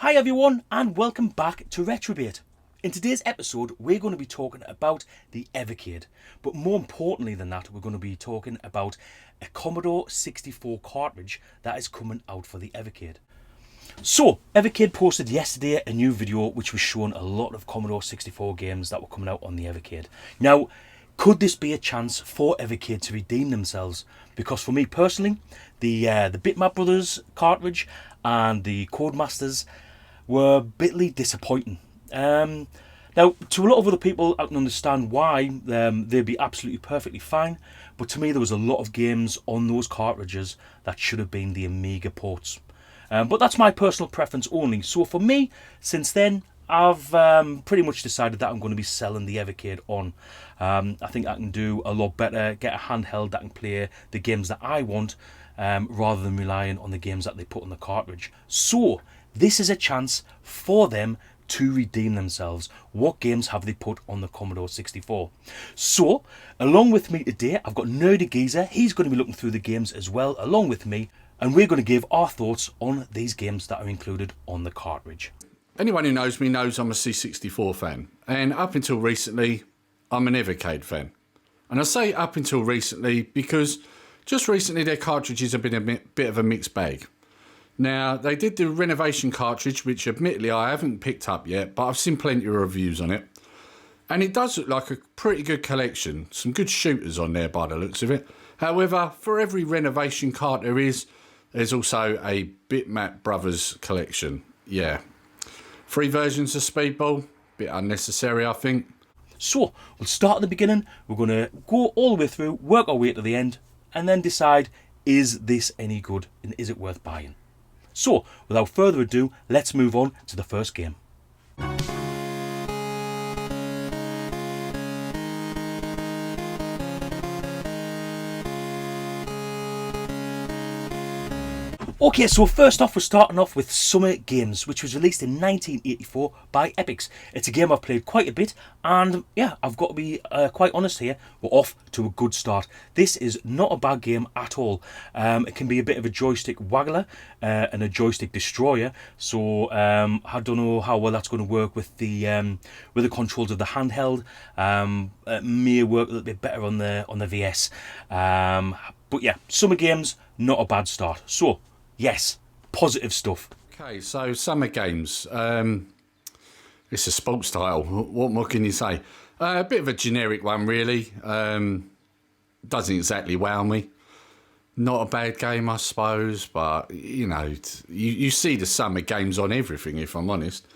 Hi everyone and welcome back to RetroB8. In today's episode we're going to be talking about the Evercade, but more importantly than that we're going to be talking about a Commodore 64 cartridge that is coming out for the Evercade. So Evercade posted yesterday a new video which was showing a lot of Commodore 64 games that were coming out on the Evercade. Now, could this be a chance for Evercade to redeem themselves? Because for me personally, the Bitmap Brothers cartridge and the Codemasters were bitterly disappointing. Now, to a lot of other people, I can understand why they'd be absolutely perfectly fine, but to me there was a lot of games on those cartridges that should have been the Amiga ports. But that's my personal preference only. So for me, since then, I've pretty much decided that I'm going to be selling the Evercade on. I think I can do a lot better, get a handheld that can play the games that I want, rather than relying on the games that they put on the cartridge. So this is a chance for them to redeem themselves. What games have they put on the Commodore 64? So, along with me today, I've got Nerdy Geezer. He's going to be looking through the games as well, along with me, and we're going to give our thoughts on these games that are included on the cartridge. Anyone who knows me knows I'm a C64 fan, and up until recently, I'm an Evercade fan. And I say up until recently because just recently their cartridges have been a bit of a mixed bag. Now, they did the renovation cartridge, which admittedly I haven't picked up yet, but I've seen plenty of reviews on it. And it does look like a pretty good collection. Some good shooters on there by the looks of it. However, for every renovation cart there is, there's also a Bitmap Brothers collection. Yeah. 3 versions of Speedball. Bit unnecessary, I think. So, we'll start at the beginning. We're going to go all the way through, work our way to the end, and then decide, is this any good and is it worth buying? So, without further ado, let's move on to the first game. Okay, so first off, we're starting off with Summer Games, which was released in 1984 by Epix. It's a game I've played quite a bit, and yeah, I've got to be quite honest here, we're off to a good start. This is not a bad game at all. It can be a bit of a joystick waggler and a joystick destroyer, so I don't know how well that's going to work with the controls of the handheld. It may work a little bit better on the VS. But yeah, Summer Games, not a bad start. So, yes, positive stuff. Okay, so Summer Games. It's a sports title. What more can you say? A bit of a generic one, really. Doesn't exactly wow me. Not a bad game, I suppose, but, you know, you see the Summer Games on everything, if I'm honest.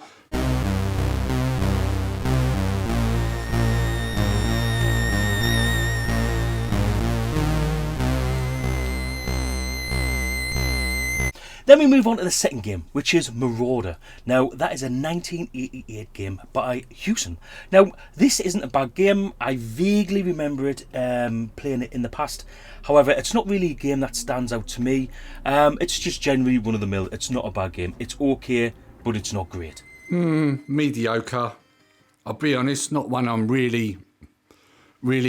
Then we move on to the second game, which is Marauder. Now, that is a 1988 game by Hewson. Now, this isn't a bad game. I vaguely remember it playing it in the past. However, it's not really a game that stands out to me. It's just generally one of the mill. It's not a bad game. It's okay, but it's not great. Mediocre. I'll be honest, not one I'm really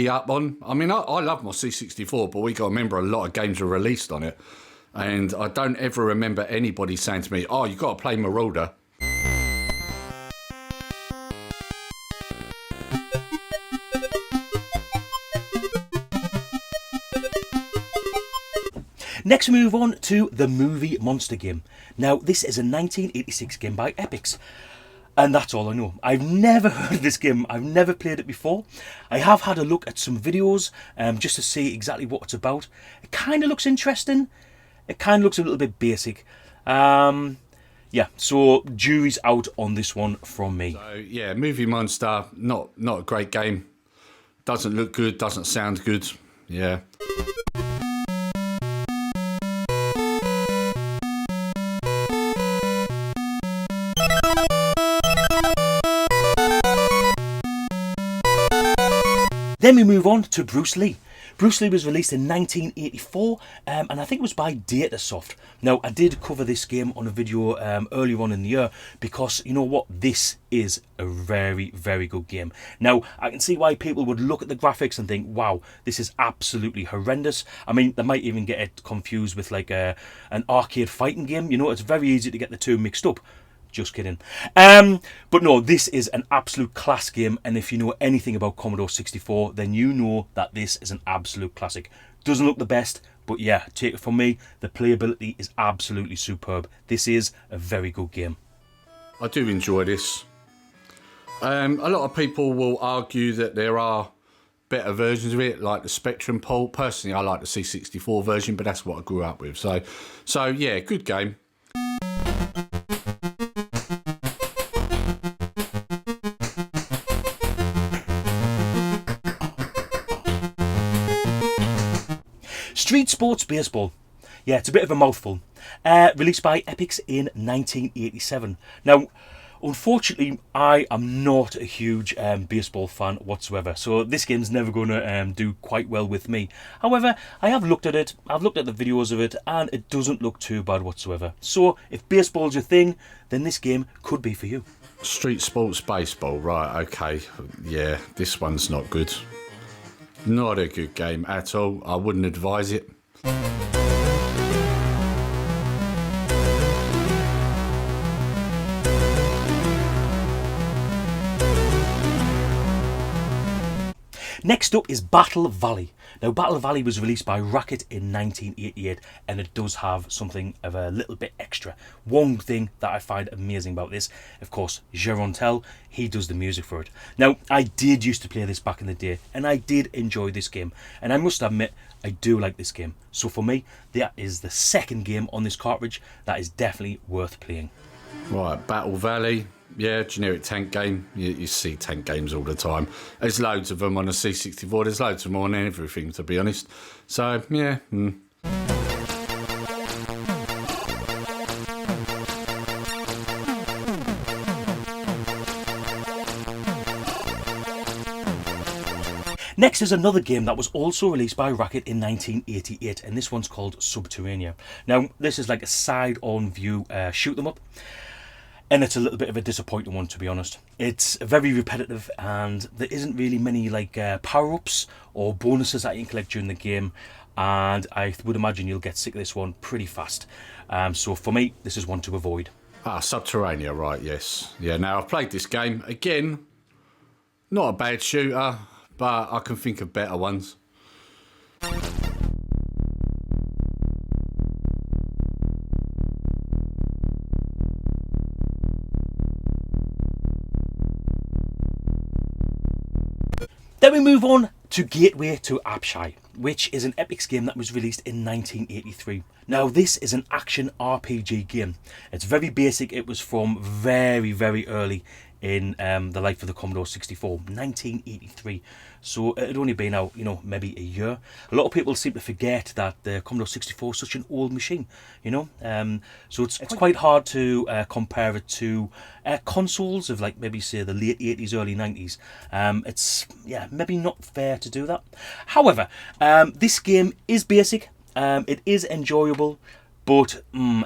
up on. I mean, I love my C64, but we got to remember a lot of games were released on it. And I don't ever remember anybody saying to me, oh, you've got to play Marauder. Next we move on to the Movie Monster game. Now, this is a 1986 game by Epix. And that's all I know. I've never heard of this game. I've never played it before. I have had a look at some videos just to see exactly what it's about. It kind of looks interesting. It kind of looks a little bit basic. Yeah, so jury's out on this one from me. So, yeah, Movie Monster, not a great game. Doesn't look good, doesn't sound good. Yeah. Then we move on to Bruce Lee. Bruce Lee was released in 1984, and I think it was by Datasoft. Now, I did cover this game on a video earlier on in the year because, you know what, this is a very, very good game. Now, I can see why people would look at the graphics and think, wow, this is absolutely horrendous. I mean, they might even get it confused with like an arcade fighting game. You know, it's very easy to get the two mixed up. Just kidding. But no, this is an absolute class game, and if you know anything about Commodore 64, then you know that this is an absolute classic. Doesn't look the best, but yeah, take it from me, the playability is absolutely superb. This is a very good game. I do enjoy this. A lot of people will argue that there are better versions of it, like the Spectrum port. Personally, I like the C64 version, but that's what I grew up with. So yeah, good game. Street Sports Baseball. Yeah, it's a bit of a mouthful. Released by Epix in 1987. Now, unfortunately, I am not a huge baseball fan whatsoever, so this game's never going to do quite well with me. However, I have looked at it, I've looked at the videos of it, and it doesn't look too bad whatsoever. So, if baseball's your thing, then this game could be for you. Street Sports Baseball, right, okay. Yeah, this one's not good. Not a good game at all. I wouldn't advise it. Next up is Battle Valley. Now, Battle Valley was released by Racket in 1988, and it does have something of a little bit extra. One thing that I find amazing about this, of course, Gerontel, he does the music for it. Now, I did used to play this back in the day, and I did enjoy this game, and I must admit, I do like this game. So for me, that is the second game on this cartridge that is definitely worth playing. Right, Battle Valley. Yeah, generic tank game. You see tank games all the time. There's loads of them on the C64. There's loads of them on everything, to be honest. So, yeah. Next is another game that was also released by Racket in 1988, and this one's called Subterranea. Now, this is like a side-on view shoot 'em up. And it's a little bit of a disappointing one, to be honest. It's very repetitive, and there isn't really many like power-ups or bonuses that you can collect during the game. And I would imagine you'll get sick of this one pretty fast. So for me, this is one to avoid. Subterranea, right, yes. Yeah, now I've played this game. Again, not a bad shooter, but I can think of better ones. Then we move on to Gateway to Apshai, which is an Epix game that was released in 1983. Now, this is an action RPG game. It's very basic. It was from very, very early in the life of the Commodore 64, 1983. So it had only been out, maybe a year. A lot of people seem to forget that the Commodore 64 is such an old machine, So it's quite hard to compare it to consoles of like maybe say the late 80s, early 90s. It's, maybe not fair to do that. However, this game is basic. It is enjoyable, but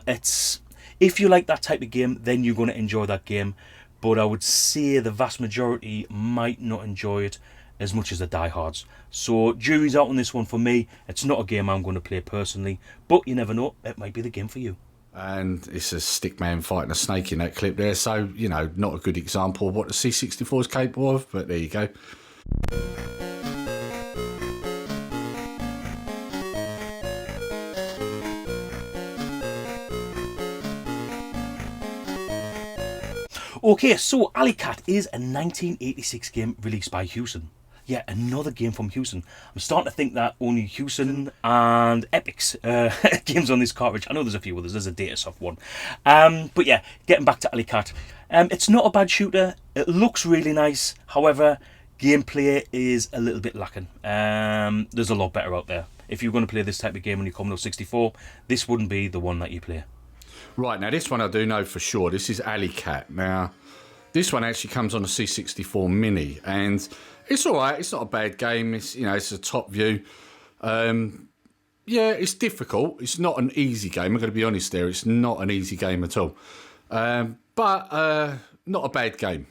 it's if you like that type of game, then you're going to enjoy that game. But I would say the vast majority might not enjoy it as much as the diehards. So jury's out on this one for me. It's not a game I'm going to play personally, but you never know, it might be the game for you. And it's a stick man fighting a snake in that clip there, so, not a good example of what the C64 is capable of, but there you go. Okay, so Alleykat is a 1986 game released by Hewson. Yeah, another game from Hewson. I'm starting to think that only Hewson and Epix games on this cartridge. I know there's a few others. There's a Datasoft one. But yeah, getting back to Alleykat. It's not a bad shooter. It looks really nice. However, gameplay is a little bit lacking. There's a lot better out there. If you're going to play this type of game on your Commodore 64, this wouldn't be the one that you play. Right, now this one I do know for sure. This is Alleykat. Now, this one actually comes on a C64 Mini, and it's all right. It's not a bad game. It's it's a top view. Yeah, it's difficult. It's not an easy game. I'm going to be honest there. It's not an easy game at all. But not a bad game.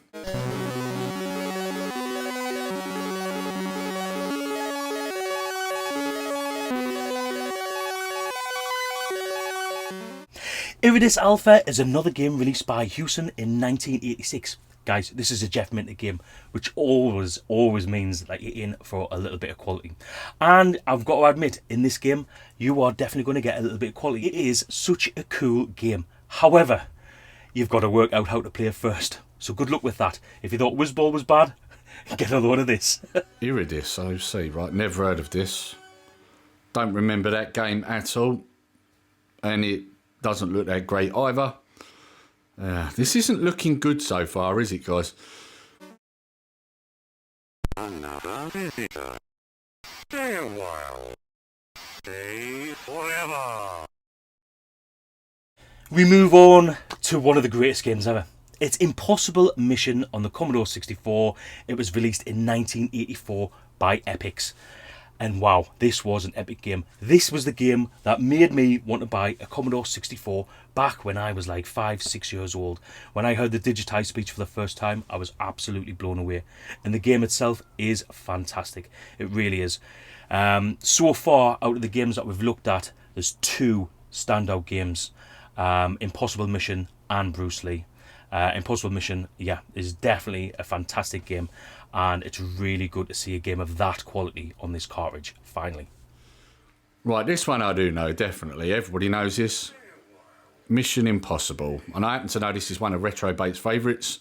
Iridis Alpha is another game released by Hewson in 1986. Guys, this is a Jeff Minter game, which always means that you're in for a little bit of quality. And I've got to admit, in this game, you are definitely going to get a little bit of quality. It is such a cool game. However, you've got to work out how to play it first. So good luck with that. If you thought Whizball was bad, get another one of this. Iridis Alpha, right, never heard of this. Don't remember that game at all. And it doesn't look that great either. This isn't looking good so far, is it, guys? Another visitor. Stay a while. Stay forever. We move on to one of the greatest games ever. It's Impossible Mission on the Commodore 64. It was released in 1984 by Epix. And wow, this was an epic game. This was the game that made me want to buy a Commodore 64 back when I was like 5-6 years old. When I heard the digitized speech for the first time, I was absolutely blown away. And the game itself is fantastic. It really is. So far, out of the games that we've looked at, there's two standout games. Impossible Mission and Bruce Lee. Impossible Mission, yeah, is definitely a fantastic game, and it's really good to see a game of that quality on this cartridge, finally. Right, this one I do know, definitely. Everybody knows this. Mission Impossible. And I happen to know this is one of RetroB8's favourites.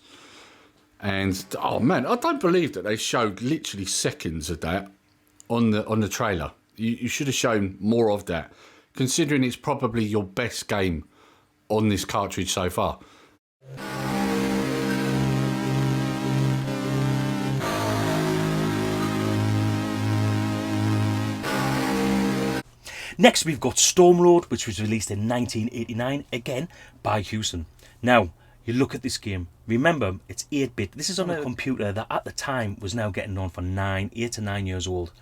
And, oh man, I don't believe that they showed literally seconds of that on the trailer. You should have shown more of that, considering it's probably your best game on this cartridge so far. Next, we've got Stormlord, which was released in 1989, again by Hewson. Now, you look at this game, remember, it's 8-bit. This is on a computer that at the time was now getting on for 8 to 9 years old.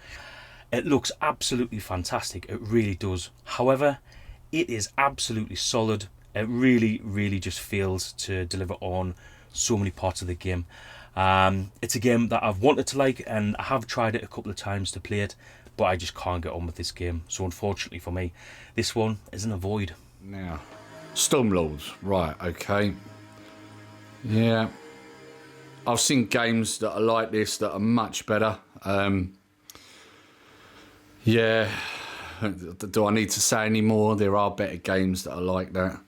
It looks absolutely fantastic, it really does. However, it is absolutely solid. It really just fails to deliver on so many parts of the game. It's a game that I've wanted to like, and I have tried it a couple of times to play it, but I just can't get on with this game. So unfortunately for me, this one is an avoid. Now, Stormlord, right, okay. Yeah, I've seen games that are like this that are much better. Yeah, do I need to say any more? There are better games that are like that.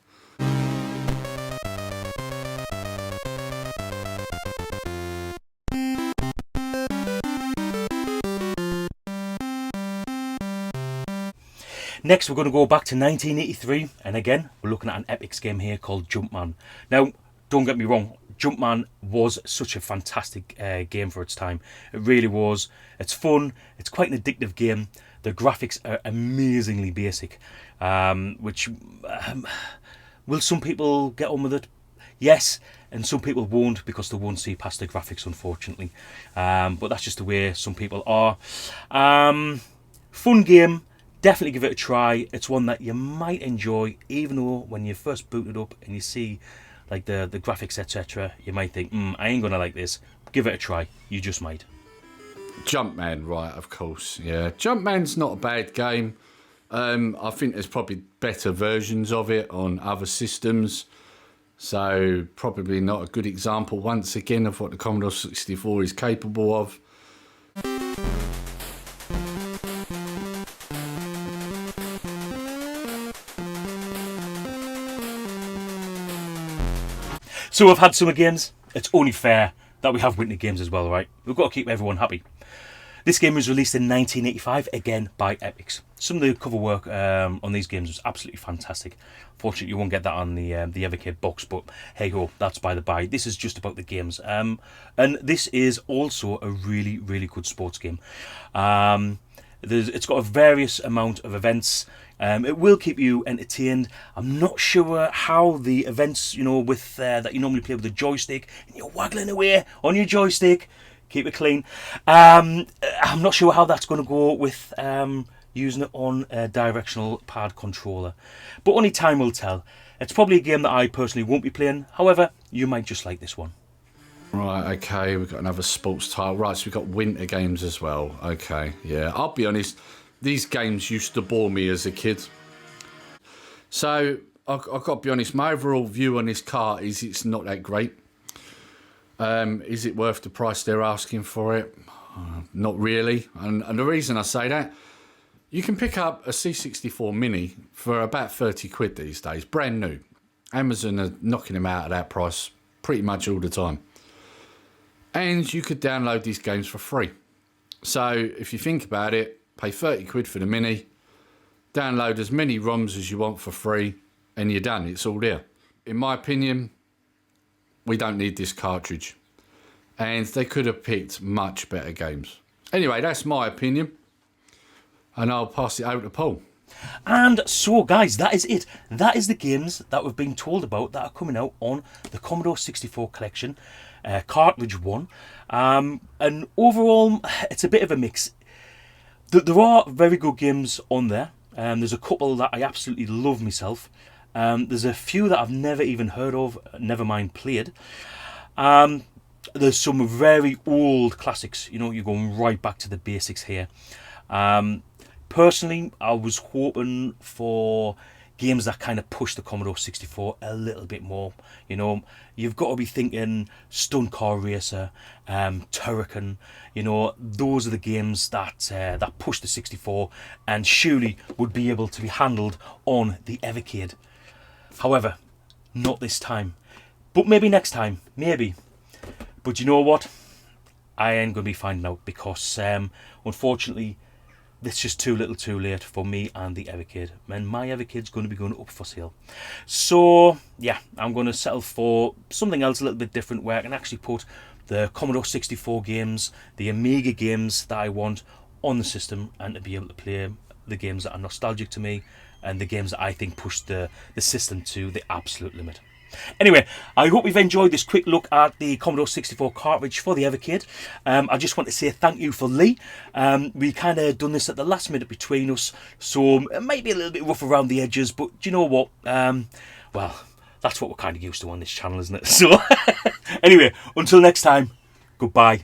Next, we're going to go back to 1983, and again, we're looking at an Epix game here called Jumpman. Now, don't get me wrong, Jumpman was such a fantastic game for its time. It really was. It's fun, it's quite an addictive game. The graphics are amazingly basic, which will some people get on with it? Yes, and some people won't, because they won't see past the graphics, unfortunately. But that's just the way some people are. Fun game. Definitely give it a try. It's one that you might enjoy, even though when you first boot it up and you see like the graphics, etc., you might think, I ain't gonna like this. Give it a try. You just might. Jumpman, right, of course. Yeah, Jumpman's not a bad game. I think there's probably better versions of it on other systems. So probably not a good example, once again, of what the Commodore 64 is capable of. So we've had summer games. It's only fair that we have Whitney Games as well, right? We've got to keep everyone happy. This game was released in 1985, again by Epix. Some of the cover work on these games was absolutely fantastic. Fortunately, you won't get that on the Evercade box, but hey ho, that's by the by. This is just about the games. And this is also a really good sports game. It's got a various amount of events. It will keep you entertained. I'm not sure how the events, with that you normally play with the joystick and you're waggling away on your joystick. Keep it clean. I'm not sure how that's going to go with using it on a directional pad controller, but only time will tell. It's probably a game that I personally won't be playing. However, you might just like this one. Right, okay, we've got another sports title. Right, so we've got winter games as well. Okay, yeah, I'll be honest, these games used to bore me as a kid. So, I've got to be honest, my overall view on this car is it's not that great. Is it worth the price they're asking for it? Not really. And the reason I say that, you can pick up a C64 Mini for about 30 quid these days, brand new. Amazon are knocking them out at that price pretty much all the time. And you could download these games for free. So if you think about it, pay 30 quid for the Mini, download as many ROMs as you want for free, and you're done. It's all there. In my opinion, we don't need this cartridge. And they could have picked much better games. Anyway, that's my opinion. And I'll pass it over to Paul. And so, guys, that is it. That is the games that we've been told about that are coming out on the Commodore 64 collection, cartridge 1. And overall, it's a bit of a mix. There are very good games on there. There's a couple that I absolutely love myself. There's a few that I've never even heard of, never mind played. There's some very old classics. You know, you're going right back to the basics here. Personally, I was hoping for games that kind of push the Commodore 64 a little bit more. You know, you've got to be thinking Stunt Car Racer, Turrican. You know, those are the games that that push the 64 and surely would be able to be handled on the Evercade. However, not this time. But maybe next time, maybe. But you know what? I ain't going to be finding out because, unfortunately, it's just too little too late for me and the Evercade. And my Evercade's going to be going up for sale. So, yeah, I'm going to settle for something else a little bit different where I can actually put the Commodore 64 games, the Amiga games that I want on the system and to be able to play the games that are nostalgic to me and the games that I think push the system to the absolute limit. Anyway, I hope you've enjoyed this quick look at the Commodore 64 cartridge for the Evercade. I just want to say thank you for Lee. We kind of done this at the last minute between us, so it might be a little bit rough around the edges, but do you know what? Well, that's what we're kind of used to on this channel, isn't it? So, anyway, until next time, goodbye.